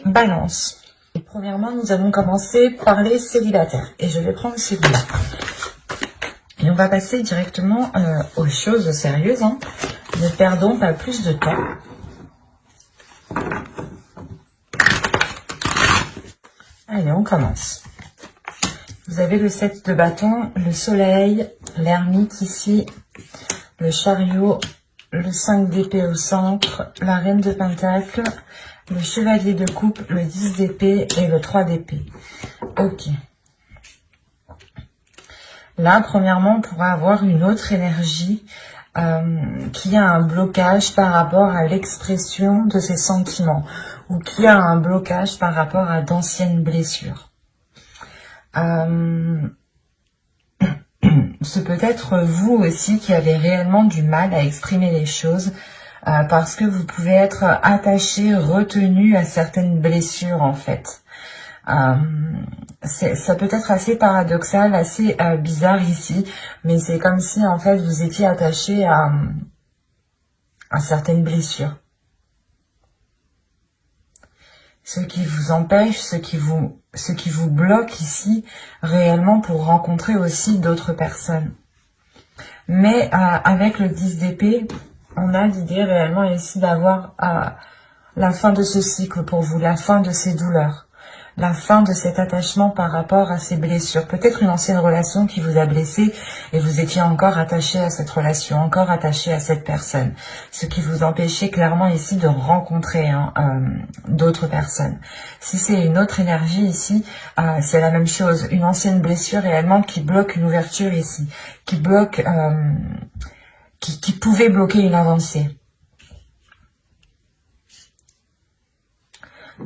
Balance. Et premièrement, nous allons commencer par les célibataires. Et je vais prendre celui-là. Et on va passer directement aux choses sérieuses. Ne perdons pas plus de temps. Allez, on commence. Vous avez le 7 de bâton, le soleil, l'ermite ici, le chariot, le 5 d'épée au centre, la reine de pentacle, le chevalier de coupe, le 10 d'épée et le 3 d'épée. Ok. Là, premièrement, on pourra avoir une autre énergie qui a un blocage par rapport à l'expression de ses sentiments ou qui a un blocage par rapport à d'anciennes blessures. C'est peut-être vous aussi qui avez réellement du mal à exprimer les choses parce que vous pouvez être attaché, retenu à certaines blessures en fait. Ça peut être assez paradoxal, assez bizarre ici, mais c'est comme si en fait vous étiez attaché à certaines blessures. Ce qui vous empêche, ce qui vous bloque ici réellement pour rencontrer aussi d'autres personnes. Mais avec le 10 d'épée, on a l'idée réellement ici d'avoir la fin de ce cycle pour vous, la fin de ces douleurs. La fin de cet attachement par rapport à ces blessures. Peut-être une ancienne relation qui vous a blessé et vous étiez encore attaché à cette relation, encore attaché à cette personne. Ce qui vous empêchait clairement ici de rencontrer d'autres personnes. Si c'est une autre énergie ici, c'est la même chose. Une ancienne blessure réellement qui bloque une ouverture ici. Qui bloque, qui pouvait bloquer une avancée.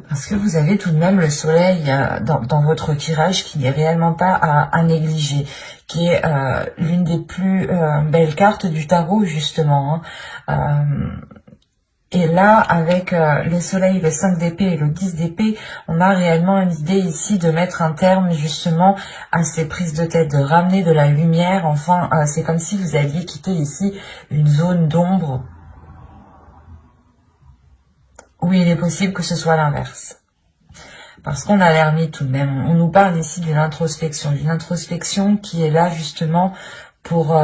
Parce que vous avez tout de même le soleil dans votre tirage qui n'est réellement pas à négliger, qui est l'une des plus belles cartes du tarot justement. Et là, avec le soleil, le 5 d'épée et le 10 d'épée, on a réellement une idée ici de mettre un terme justement à ces prises de tête, de ramener de la lumière. Enfin, c'est comme si vous aviez quitté ici une zone d'ombre. Oui, il est possible que ce soit l'inverse. Parce qu'on a l'ermite tout de même. On nous parle ici d'une introspection qui est là justement pour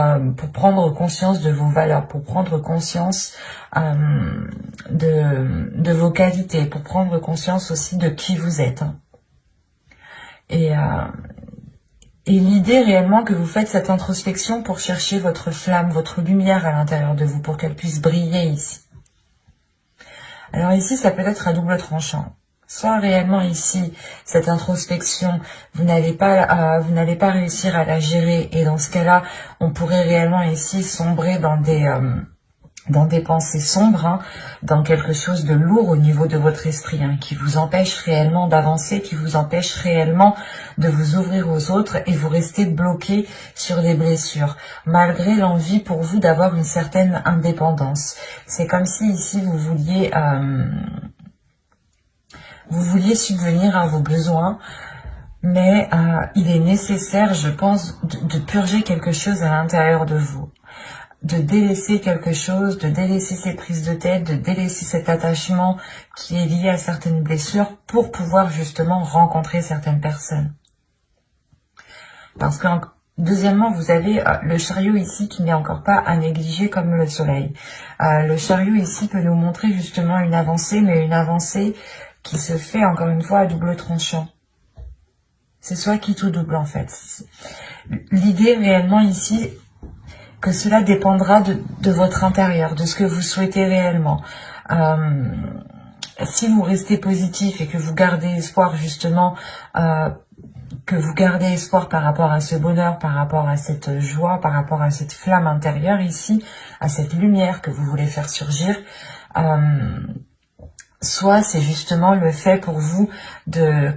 prendre conscience de vos valeurs, pour prendre conscience de vos qualités, pour prendre conscience aussi de qui vous êtes. Et l'idée réellement que vous faites cette introspection pour chercher votre flamme, votre lumière à l'intérieur de vous, pour qu'elle puisse briller ici. Alors ici, ça peut être à double tranchant. Soit réellement ici, cette introspection, vous n'allez pas réussir à la gérer. Et dans ce cas-là, on pourrait réellement ici sombrer dans des pensées sombres, dans quelque chose de lourd au niveau de votre esprit, qui vous empêche réellement d'avancer, qui vous empêche réellement de vous ouvrir aux autres et vous restez bloqué sur des blessures, malgré l'envie pour vous d'avoir une certaine indépendance. C'est comme si ici vous vouliez subvenir à vos besoins, mais il est nécessaire, je pense, de purger quelque chose à l'intérieur de vous. De délaisser quelque chose, de délaisser ces prises de tête, de délaisser cet attachement qui est lié à certaines blessures pour pouvoir justement rencontrer certaines personnes. Parce que, deuxièmement, vous avez le chariot ici qui n'est encore pas à négliger comme le soleil. Le chariot ici peut nous montrer justement une avancée, mais une avancée qui se fait encore une fois à double tranchant. C'est soit quitte ou double en fait. L'idée réellement ici, que cela dépendra de votre intérieur, de ce que vous souhaitez réellement. Si vous restez positif et que vous gardez espoir justement, par rapport à ce bonheur, par rapport à cette joie, par rapport à cette flamme intérieure ici, à cette lumière que vous voulez faire surgir, soit c'est justement le fait pour vous de,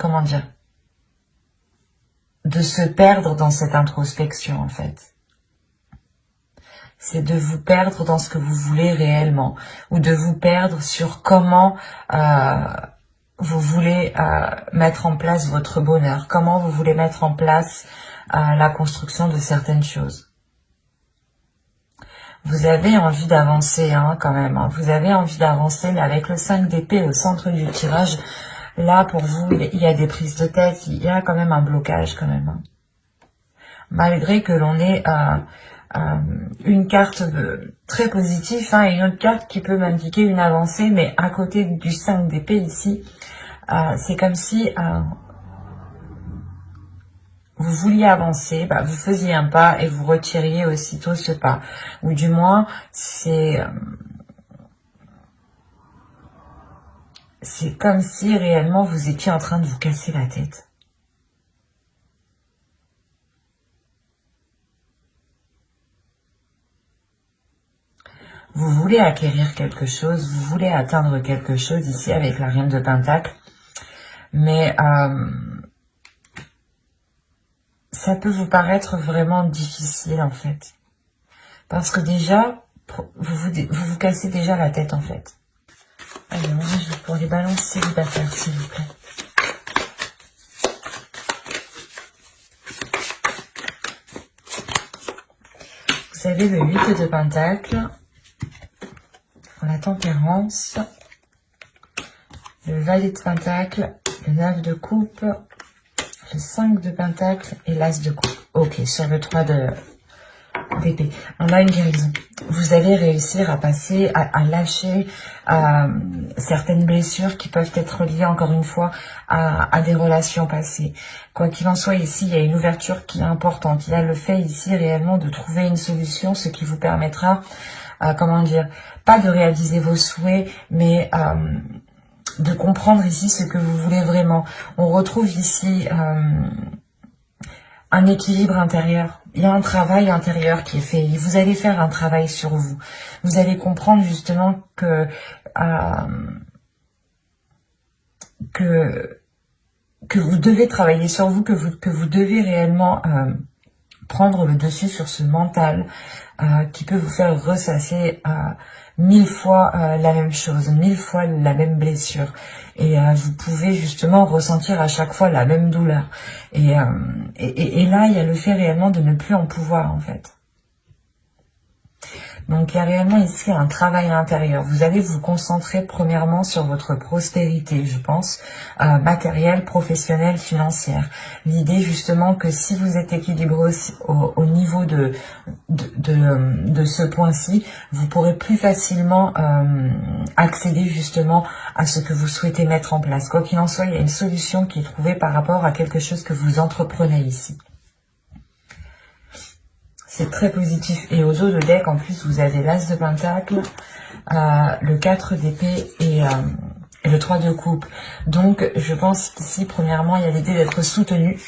de se perdre dans cette introspection en fait. C'est de vous perdre dans ce que vous voulez réellement, ou de vous perdre sur comment vous voulez mettre en place votre bonheur, comment vous voulez mettre en place la construction de certaines choses. Vous avez envie d'avancer quand même, vous avez envie d'avancer, mais avec le 5 d'épée au centre du tirage, Là, pour vous, il y a des prises de tête, il y a quand même un blocage quand même, hein. Malgré que l'on ait une carte très positive, hein, et une autre carte qui peut m'indiquer une avancée, mais à côté du 5 d'épée ici, c'est comme si vous vouliez avancer, vous faisiez un pas et vous retiriez aussitôt ce pas. Ou du moins, c'est comme si réellement vous étiez en train de vous casser la tête. Vous voulez acquérir quelque chose, vous voulez atteindre quelque chose ici avec la reine de Pentacle, mais ça peut vous paraître vraiment difficile en fait. Parce que déjà, vous cassez déjà la tête en fait. Allez, moi je vais pour les balances célibataires s'il vous plaît. Vous avez le 8 de Pentacle, la tempérance, le valet de Pentacle, le 9 de coupe, le 5 de Pentacle et l'As de coupe. Ok, sur le 3 d'épée. On a une guérison. Vous allez réussir à passer, à lâcher certaines blessures qui peuvent être liées, encore une fois, à des relations passées. Quoi qu'il en soit, ici, il y a une ouverture qui est importante. Il y a le fait ici réellement de trouver une solution, ce qui vous permettra, comment dire, pas de réaliser vos souhaits, mais de comprendre ici ce que vous voulez vraiment. On retrouve ici un équilibre intérieur. Il y a un travail intérieur qui est fait. Vous allez faire un travail sur vous. Vous allez comprendre justement que vous devez travailler sur vous, que vous devez réellement prendre le dessus sur ce mental qui peut vous faire ressasser 1000 fois la même chose, 1000 fois la même blessure. Et vous pouvez justement ressentir à chaque fois la même douleur. Et là, il y a le fait réellement de ne plus en pouvoir, en fait. Donc, il y a réellement ici un travail intérieur. Vous allez vous concentrer premièrement sur votre prospérité, je pense, matérielle, professionnelle, financière. L'idée justement que si vous êtes équilibré au niveau de ce point-ci, vous pourrez plus facilement accéder justement à ce que vous souhaitez mettre en place. Quoi qu'il en soit, il y a une solution qui est trouvée par rapport à quelque chose que vous entreprenez ici. C'est très positif. Et au dos de deck, en plus, vous avez l'As de Pentacle, le 4 d'épée et le 3 de coupe. Donc, je pense qu'ici, premièrement, il y a l'idée d'être soutenu,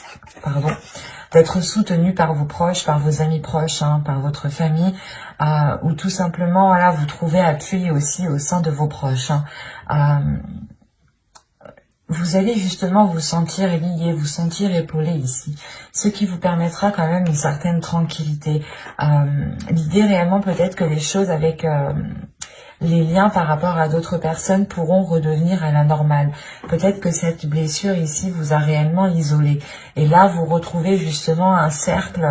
d'être soutenu par vos proches, par vos amis proches, par votre famille, ou tout simplement, voilà, vous trouvez appui aussi au sein de vos proches. Vous allez justement vous sentir lié, vous sentir épaulé ici, ce qui vous permettra quand même une certaine tranquillité. L'idée réellement peut-être que les choses avec les liens par rapport à d'autres personnes pourront redevenir à la normale. Peut-être que cette blessure ici vous a réellement isolé. Et là, vous retrouvez justement un cercle,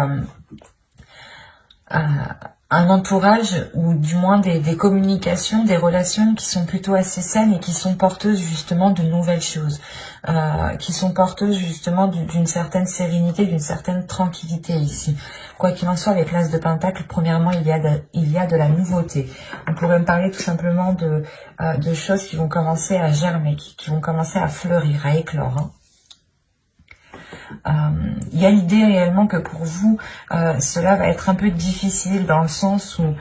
un entourage ou du moins des communications, des relations qui sont plutôt assez saines et qui sont porteuses justement de nouvelles choses, qui sont porteuses justement d'une certaine sérénité, d'une certaine tranquillité ici. Quoi qu'il en soit, avec l'As de Pentacle, premièrement, il y a de la nouveauté. On pourrait me parler tout simplement de choses qui vont commencer à germer, qui vont commencer à fleurir, à éclore. Il y a l'idée réellement que pour vous, cela va être un peu difficile dans le sens où,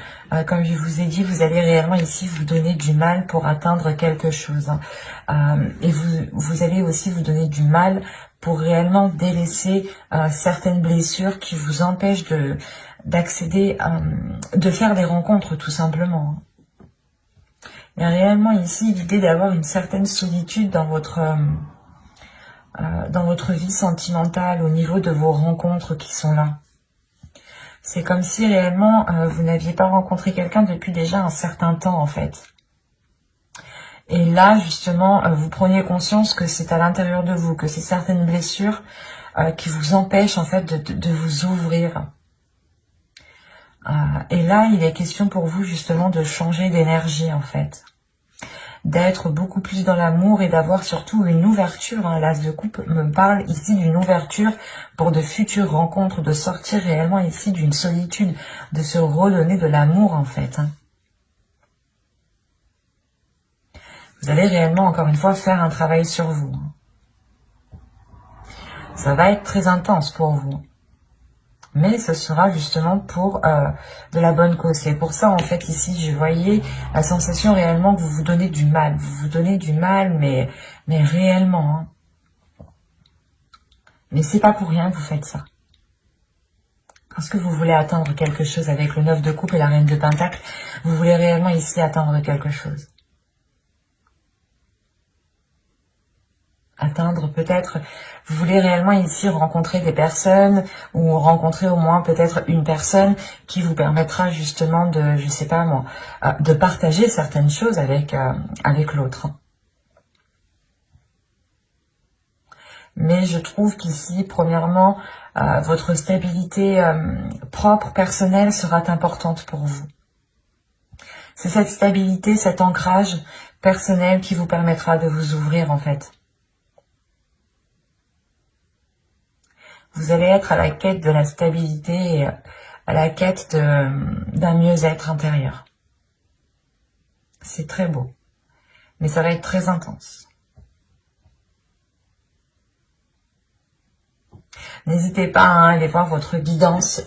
comme je vous ai dit, vous allez réellement ici vous donner du mal pour atteindre quelque chose. Et vous allez aussi vous donner du mal pour réellement délaisser certaines blessures qui vous empêchent d'accéder, de faire des rencontres tout simplement. Il y a réellement ici l'idée d'avoir une certaine solitude dans votre vie sentimentale, au niveau de vos rencontres qui sont là. C'est comme si réellement vous n'aviez pas rencontré quelqu'un depuis déjà un certain temps en fait. Et là justement vous preniez conscience que c'est à l'intérieur de vous, que c'est certaines blessures qui vous empêchent en fait de vous ouvrir. Et là il est question pour vous justement de changer d'énergie en fait. d'être beaucoup plus dans l'amour et d'avoir surtout une ouverture. Hein. L'As de coupe me parle ici d'une ouverture pour de futures rencontres, de sortir réellement ici d'une solitude, de se redonner de l'amour en fait. Hein. Vous allez réellement, encore une fois, faire un travail sur vous. Ça va être très intense pour vous. Mais ce sera justement pour de la bonne cause. C'est pour ça, en fait, ici, je voyais la sensation réellement que vous vous donnez du mal. Vous vous donnez du mal, mais réellement. Hein. Mais c'est pas pour rien que vous faites ça. Parce que vous voulez atteindre quelque chose avec le 9 de coupe et la reine de pentacle. Vous voulez réellement ici atteindre quelque chose. Atteindre peut-être, vous voulez réellement ici rencontrer des personnes ou rencontrer au moins peut-être une personne qui vous permettra justement de, je sais pas moi, de partager certaines choses avec l'autre. Mais je trouve qu'ici, premièrement, votre stabilité propre, personnelle sera importante pour vous. C'est cette stabilité, cet ancrage personnel qui vous permettra de vous ouvrir en fait. Vous allez être à la quête de la stabilité et à la quête d'un mieux-être intérieur. C'est très beau, mais ça va être très intense. N'hésitez pas à aller voir votre guidance,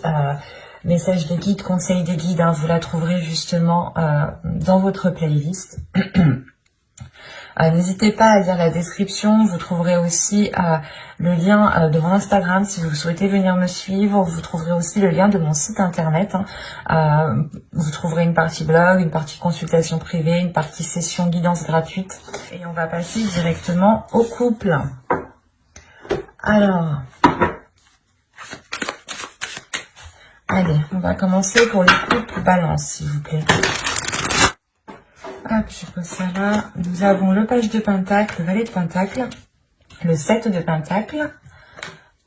message des guides, conseil des guides, hein, vous la trouverez justement dans votre playlist. N'hésitez pas à lire la description, vous trouverez aussi le lien de mon Instagram si vous souhaitez venir me suivre, vous trouverez aussi le lien de mon site internet, hein. Vous trouverez une partie blog, une partie consultation privée, une partie session guidance gratuite. Et on va passer directement au couple. Alors, allez, on va commencer pour le couple balance s'il vous plaît. Hop, je pose ça là. Nous avons le page de pentacle, le valet de pentacle, le 7 de pentacle,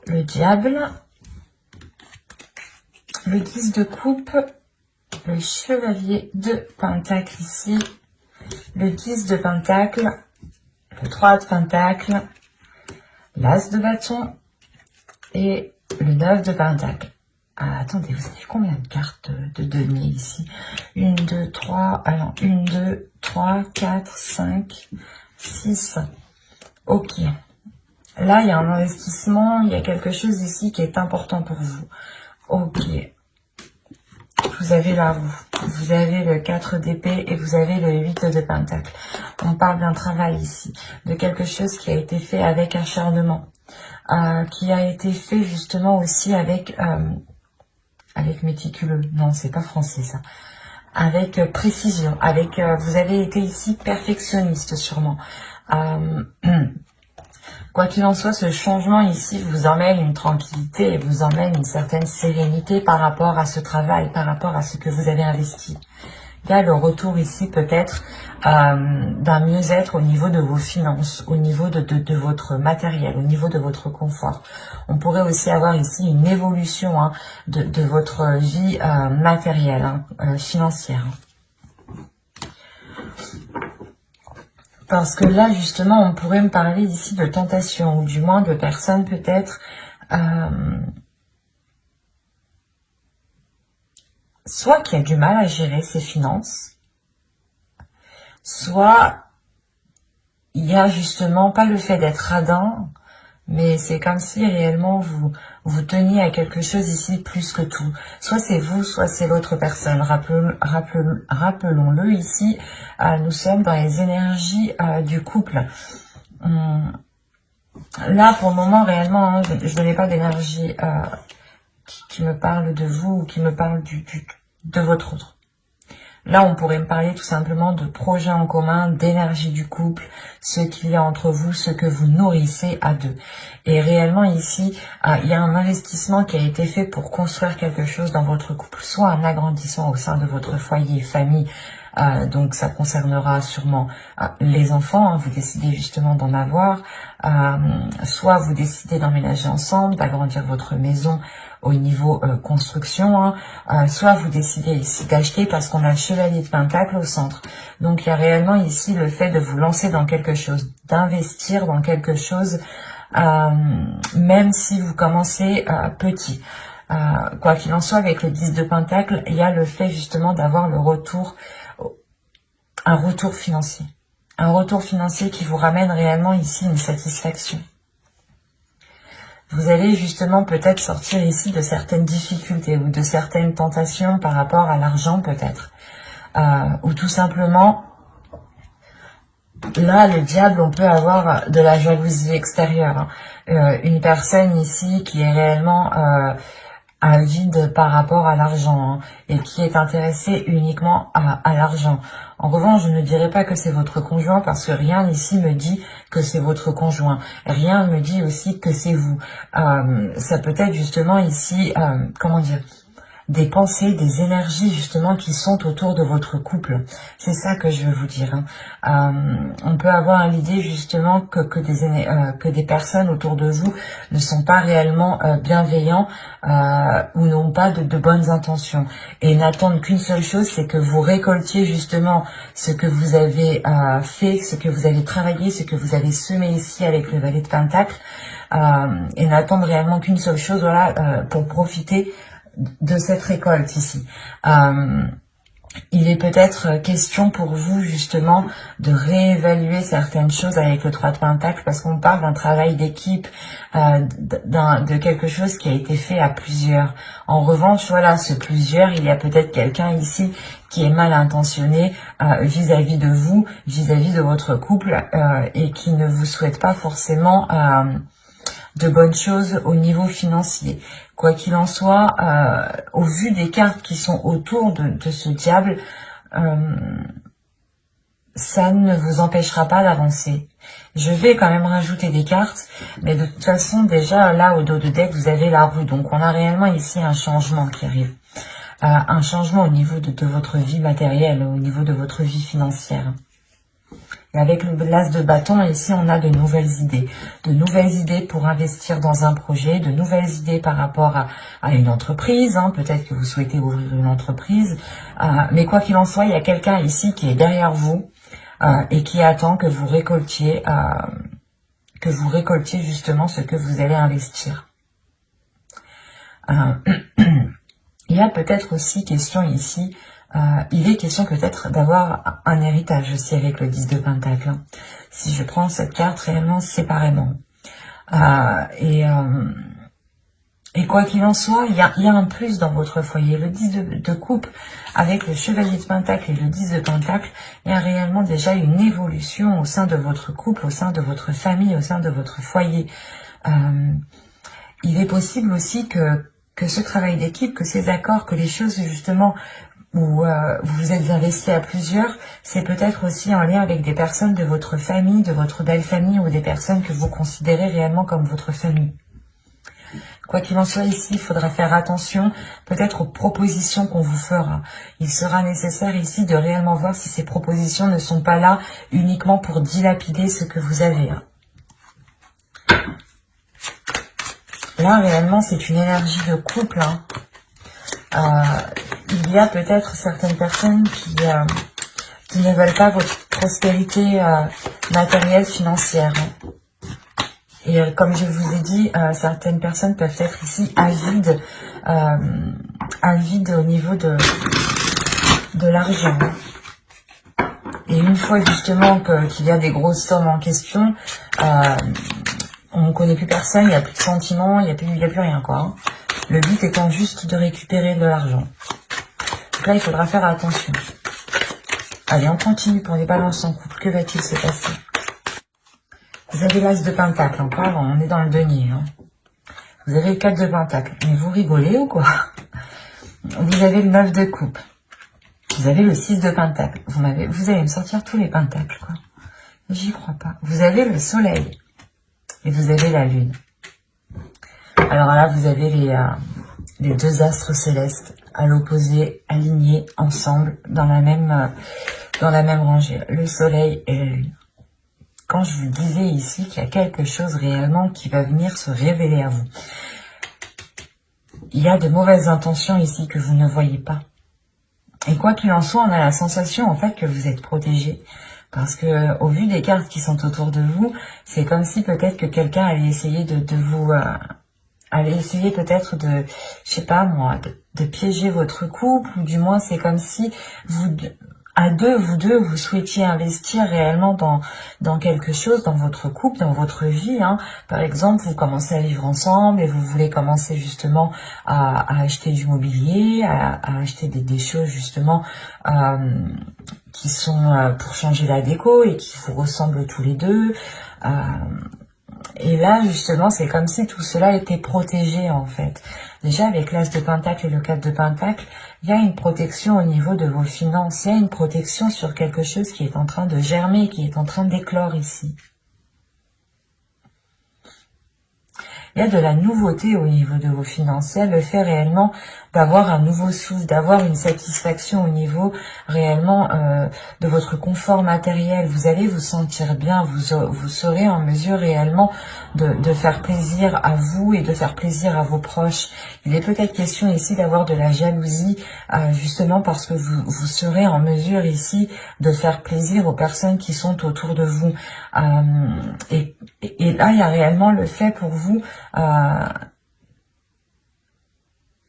le diable, le 10 de coupe, le chevalier de pentacle ici, le 10 de pentacle, le 3 de pentacle, l'as de bâton et le 9 de pentacle. Ah, attendez, vous avez combien de cartes de denier ici? 1, 2, 3, alors 1, 2, 3, 4, 5, 6. Ok. Là, il y a un investissement, il y a quelque chose ici qui est important pour vous. Ok. Vous avez la roue, vous avez le 4 d'épée et vous avez le 8 de pentacle. On parle d'un travail ici, de quelque chose qui a été fait avec acharnement, qui a été fait justement aussi avec méticuleux. Non, c'est pas français ça. Avec précision, avec vous avez été ici perfectionniste sûrement. Quoi qu'il en soit, ce changement ici vous emmène une tranquillité et vous emmène une certaine sérénité par rapport à ce travail, par rapport à ce que vous avez investi. Il y a le retour ici peut-être d'un mieux-être au niveau de vos finances, au niveau de votre matériel, au niveau de votre confort. On pourrait aussi avoir ici une évolution hein, de votre vie matérielle, hein, financière. Parce que là, justement, on pourrait me parler ici de tentation, ou du moins de personnes peut-être soit qui a du mal à gérer ses finances, soit il y a justement pas le fait d'être radin, mais c'est comme si réellement vous teniez à quelque chose ici plus que tout. Soit c'est vous, soit c'est l'autre personne. Rappelons-le ici, nous sommes dans les énergies du couple. Là, pour le moment, réellement, hein, je n'ai pas d'énergie qui me parle de vous ou qui me parle de votre autre. Là, on pourrait me parler tout simplement de projets en commun, d'énergie du couple, ce qu'il y a entre vous, ce que vous nourrissez à deux. Et réellement ici, il y a un investissement qui a été fait pour construire quelque chose dans votre couple, soit un agrandissement au sein de votre foyer, famille, Donc ça concernera sûrement les enfants, hein, vous décidez justement d'en avoir, soit vous décidez d'emménager ensemble, d'agrandir votre maison au niveau construction, hein, soit vous décidez ici d'acheter parce qu'on a le chevalier de Pentacle au centre. Donc il y a réellement ici le fait de vous lancer dans quelque chose, d'investir dans quelque chose, même si vous commencez petit. Quoi qu'il en soit, avec le 10 de Pentacle, il y a le fait justement d'avoir le retour, un retour financier. Un retour financier qui vous ramène réellement ici une satisfaction. Vous allez justement peut-être sortir ici de certaines difficultés ou de certaines tentations par rapport à l'argent peut-être. Ou tout simplement, là le diable, on peut avoir de la jalousie extérieure. Une personne ici qui est réellement avide par rapport à l'argent, hein, et qui est intéressée uniquement à l'argent. En revanche, je ne dirais pas que c'est votre conjoint parce que rien ici me dit que c'est votre conjoint. Rien ne me dit aussi que c'est vous. Ça peut être justement ici, comment dire, des pensées, des énergies justement qui sont autour de votre couple. C'est ça que je veux vous dire. On peut avoir l'idée justement que des personnes autour de vous ne sont pas réellement bienveillants ou n'ont pas de bonnes intentions et n'attendent qu'une seule chose, c'est que vous récoltiez justement ce que vous avez fait, ce que vous avez travaillé, ce que vous avez semé ici avec le valet de Pentacle, et n'attendent réellement qu'une seule chose, voilà, pour profiter de cette récolte ici. Il est peut-être question pour vous justement de réévaluer certaines choses avec le 3 de Pentacle parce qu'on parle d'un travail d'équipe, de quelque chose qui a été fait à plusieurs. En revanche, voilà, ce plusieurs, il y a peut-être quelqu'un ici qui est mal intentionné vis-à-vis de vous, vis-à-vis de votre couple, et qui ne vous souhaite pas forcément de bonnes choses au niveau financier. Quoi qu'il en soit, au vu des cartes qui sont autour de ce diable, ça ne vous empêchera pas d'avancer. Je vais quand même rajouter des cartes, mais de toute façon, déjà, là, au dos de deck, vous avez la roue. Donc, on a réellement ici un changement qui arrive. Un changement au niveau de votre vie matérielle, au niveau de votre vie financière. Et avec le l'as de bâton, ici, on a de nouvelles idées. De nouvelles idées pour investir dans un projet, de nouvelles idées par rapport à une entreprise. Hein. Peut-être que vous souhaitez ouvrir une entreprise. Mais quoi qu'il en soit, il y a quelqu'un ici qui est derrière vous et qui attend que vous récoltiez justement ce que vous allez investir. Il y a peut-être aussi question ici, il est question peut-être d'avoir un héritage aussi avec le 10 de Pentacle. Hein. Si je prends cette carte réellement séparément. Et quoi qu'il en soit, il y a un plus dans votre foyer. Le 10 de coupe avec le chevalier de Pentacle et le 10 de Pentacle, il y a réellement déjà une évolution au sein de votre couple, au sein de votre famille, au sein de votre foyer. Il est possible aussi que ce travail d'équipe, que ces accords, que les choses justement où vous vous êtes investi à plusieurs, c'est peut-être aussi en lien avec des personnes de votre famille, de votre belle famille ou des personnes que vous considérez réellement comme votre famille. Quoi qu'il en soit ici, il faudra faire attention peut-être aux propositions qu'on vous fera. Il sera nécessaire ici de réellement voir si ces propositions ne sont pas là uniquement pour dilapider ce que vous avez. Là, réellement, c'est une énergie de couple. Il y a peut-être certaines personnes qui ne veulent pas votre prospérité matérielle, financière. Et comme je vous ai dit, certaines personnes peuvent être ici avides au niveau de l'argent. Et une fois justement qu'il y a des grosses sommes en question, on ne connaît plus personne, il n'y a plus de sentiments, il n'y a plus rien quoi. Hein. Le but étant juste de récupérer de l'argent. Donc là, il faudra faire attention. Allez, on continue pour les balances en couple. Que va-t-il se passer? Vous avez l'as de Pentacle encore, on est dans le denier. Hein. Vous avez le 4 de Pentacle. Mais vous rigolez ou quoi? Vous avez le 9 de coupe. Vous avez le 6 de Pentacle. Vous allez me sortir tous les pentacles, quoi. J'y crois pas. Vous avez le soleil. Et vous avez la lune. Alors là, vous avez les deux astres célestes. à l'opposé, alignés ensemble dans la même rangée. Le soleil et la lune. Quand je vous disais ici qu'il y a quelque chose réellement qui va venir se révéler à vous, il y a de mauvaises intentions ici que vous ne voyez pas. Et quoi qu'il en soit, on a la sensation en fait que vous êtes protégé. Parce que au vu des cartes qui sont autour de vous, c'est comme si peut-être que quelqu'un allait essayer de vous... allait essayer peut-être de, je sais pas moi, de piéger votre couple. Ou du moins, c'est comme si vous... vous deux, vous souhaitiez investir réellement dans quelque chose, dans votre couple, dans votre vie. Hein. Par exemple, vous commencez à vivre ensemble et vous voulez commencer justement à acheter du mobilier, à acheter des choses justement qui sont pour changer la déco et qui vous ressemblent tous les deux. Et là, justement, c'est comme si tout cela était protégé, en fait. Déjà, avec l'As de Pentacle et le 4 de Pentacle, il y a une protection au niveau de vos finances. Il y a une protection sur quelque chose qui est en train de germer, qui est en train d'éclore ici. Il y a de la nouveauté au niveau de vos finances. Il y a le fait réellement d'avoir un nouveau souffle, d'avoir une satisfaction au niveau réellement de votre confort matériel. Vous allez vous sentir bien, vous serez en mesure réellement de faire plaisir à vous et de faire plaisir à vos proches. Il est peut-être question ici d'avoir de la jalousie, justement parce que vous serez en mesure ici de faire plaisir aux personnes qui sont autour de vous. Et là, il y a réellement le fait pour vous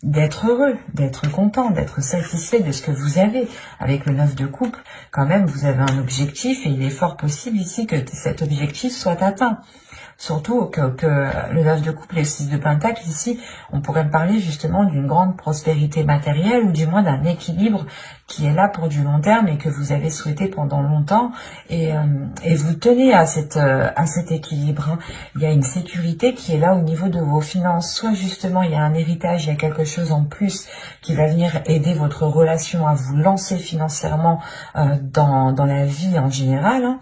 d'être heureux, d'être content, d'être satisfait de ce que vous avez. Avec le 9 de coupe, quand même, vous avez un objectif et il est fort possible ici que cet objectif soit atteint. Surtout que le 9 de coupe et le 6 de pentacle, ici, on pourrait parler justement d'une grande prospérité matérielle ou du moins d'un équilibre qui est là pour du long terme et que vous avez souhaité pendant longtemps et vous tenez à cet équilibre. Hein. Il y a une sécurité qui est là au niveau de vos finances. Soit justement il y a un héritage, il y a quelque chose en plus qui va venir aider votre relation à vous lancer financièrement dans la vie en général. Hein.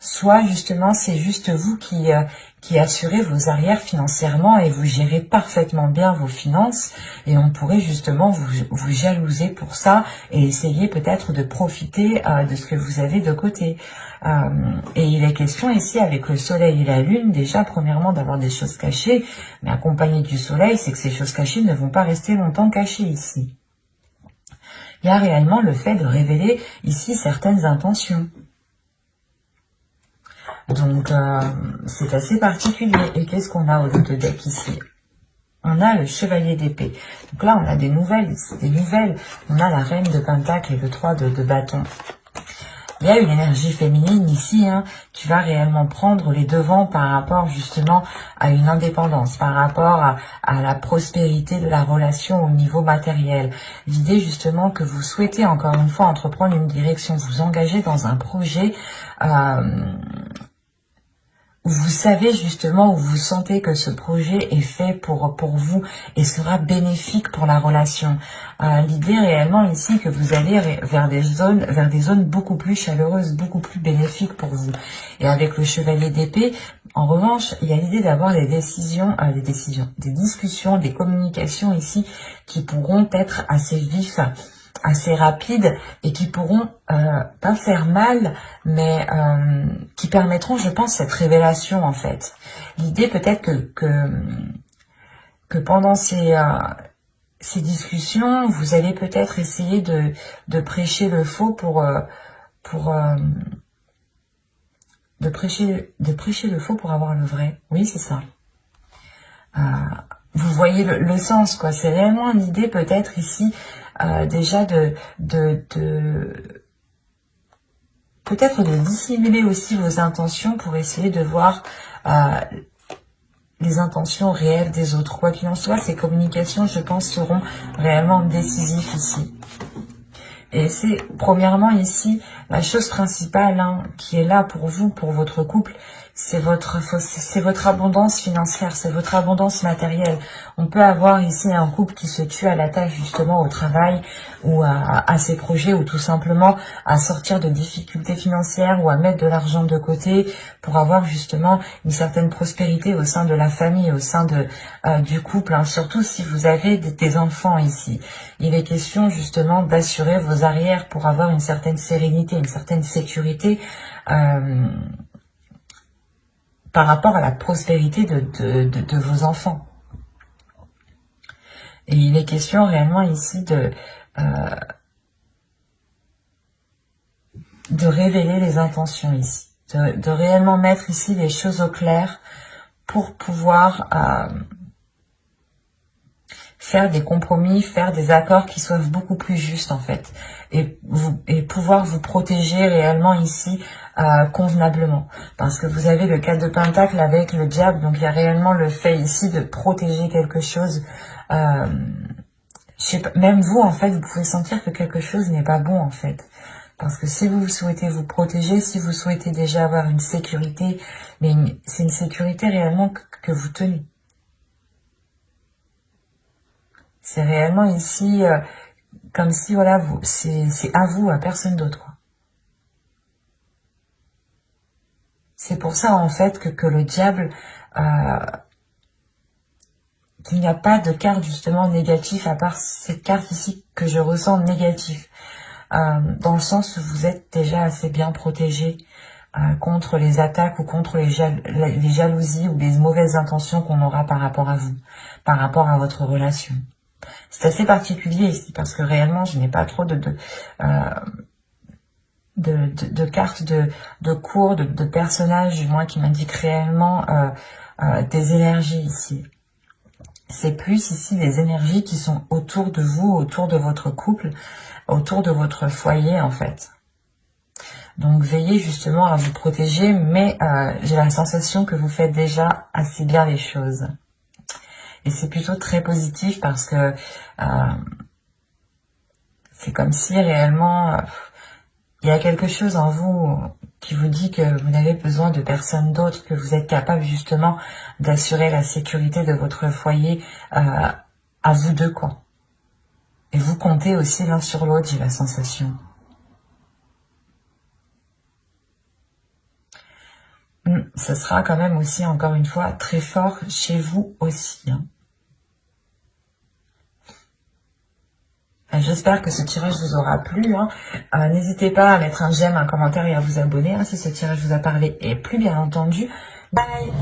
Soit justement c'est juste vous qui assurez vos arrières financièrement et vous gérez parfaitement bien vos finances et on pourrait justement vous jalouser pour ça et essayer peut-être de profiter de ce que vous avez de côté. Et il est question ici avec le soleil et la lune déjà premièrement d'avoir des choses cachées, mais accompagné du soleil, c'est que ces choses cachées ne vont pas rester longtemps cachées ici. Il y a réellement le fait de révéler ici certaines intentions. Donc, c'est assez particulier. Et qu'est-ce qu'on a au dos de deck ici? On a le chevalier d'épée. Donc là, on a des nouvelles. On a la reine de pentacle et le 3 de bâton. Il y a une énergie féminine ici qui va réellement prendre les devants par rapport justement à une indépendance, par rapport à la prospérité de la relation au niveau matériel. L'idée justement que vous souhaitez encore une fois entreprendre une direction, vous engager dans un projet où vous savez justement, où vous sentez que ce projet est fait pour vous et sera bénéfique pour la relation. L'idée réellement ici que vous allez vers des zones beaucoup plus chaleureuses, beaucoup plus bénéfiques pour vous. Et avec le chevalier d'épée, en revanche, il y a l'idée d'avoir des discussions, des communications ici qui pourront être assez vifs, assez rapides et qui pourront pas faire mal, mais qui permettront, je pense, cette révélation en fait. L'idée peut-être que pendant ces discussions, vous allez peut-être essayer de prêcher le faux de prêcher le faux pour avoir le vrai. Oui, c'est ça. Vous voyez le sens, quoi. C'est réellement l'idée peut-être ici déjà peut-être de dissimuler aussi vos intentions pour essayer de voir les intentions réelles des autres. Quoi qu'il en soit, ces communications, je pense, seront réellement décisives ici. Et c'est premièrement ici la chose principale qui est là pour vous, pour votre couple, c'est votre abondance financière, c'est votre abondance matérielle. On peut avoir ici un couple qui se tue à la tâche justement au travail ou à ses projets, ou tout simplement à sortir de difficultés financières ou à mettre de l'argent de côté pour avoir justement une certaine prospérité au sein de la famille, au sein du couple, hein. Surtout si vous avez des enfants ici. Il est question justement d'assurer vos arrières pour avoir une certaine sérénité, une certaine sécurité par rapport à la prospérité de vos enfants. Et il est question réellement ici de révéler les intentions ici, de réellement mettre ici les choses au clair pour pouvoir faire des compromis, faire des accords qui soient beaucoup plus justes en fait, et pouvoir vous protéger réellement ici convenablement, parce que vous avez le 4 de Pentacle avec le diable, donc il y a réellement le fait ici de protéger quelque chose. Je sais pas, même vous en fait, vous pouvez sentir que quelque chose n'est pas bon en fait. Parce que si vous souhaitez vous protéger, si vous souhaitez déjà avoir une sécurité, mais c'est une sécurité réellement que vous tenez. C'est réellement ici comme si, voilà, c'est à vous, à personne d'autre, quoi. C'est pour ça, en fait, que le diable, qu'il n'y a pas de carte, justement, négative, à part cette carte ici que je ressens négative. Dans le sens où vous êtes déjà assez bien protégé contre les attaques ou contre les jalousies ou les mauvaises intentions qu'on aura par rapport à vous, par rapport à votre relation. C'est assez particulier ici parce que réellement je n'ai pas trop de cartes de cours, de personnages du moins qui m'indiquent réellement des énergies ici. C'est plus ici des énergies qui sont autour de vous, autour de votre couple, autour de votre foyer en fait. Donc veillez justement à vous protéger, mais j'ai la sensation que vous faites déjà assez bien les choses. Et c'est plutôt très positif parce que c'est comme si réellement il y a quelque chose en vous qui vous dit que vous n'avez besoin de personne d'autre, que vous êtes capable justement d'assurer la sécurité de votre foyer à vous deux, quoi. Et vous comptez aussi l'un sur l'autre, j'ai la sensation. Ce sera quand même aussi, encore une fois, très fort chez vous aussi, hein. J'espère que ce tirage vous aura plu, hein. N'hésitez pas à mettre un j'aime, un commentaire et à vous abonner, hein, si ce tirage vous a parlé et plus bien entendu. Bye!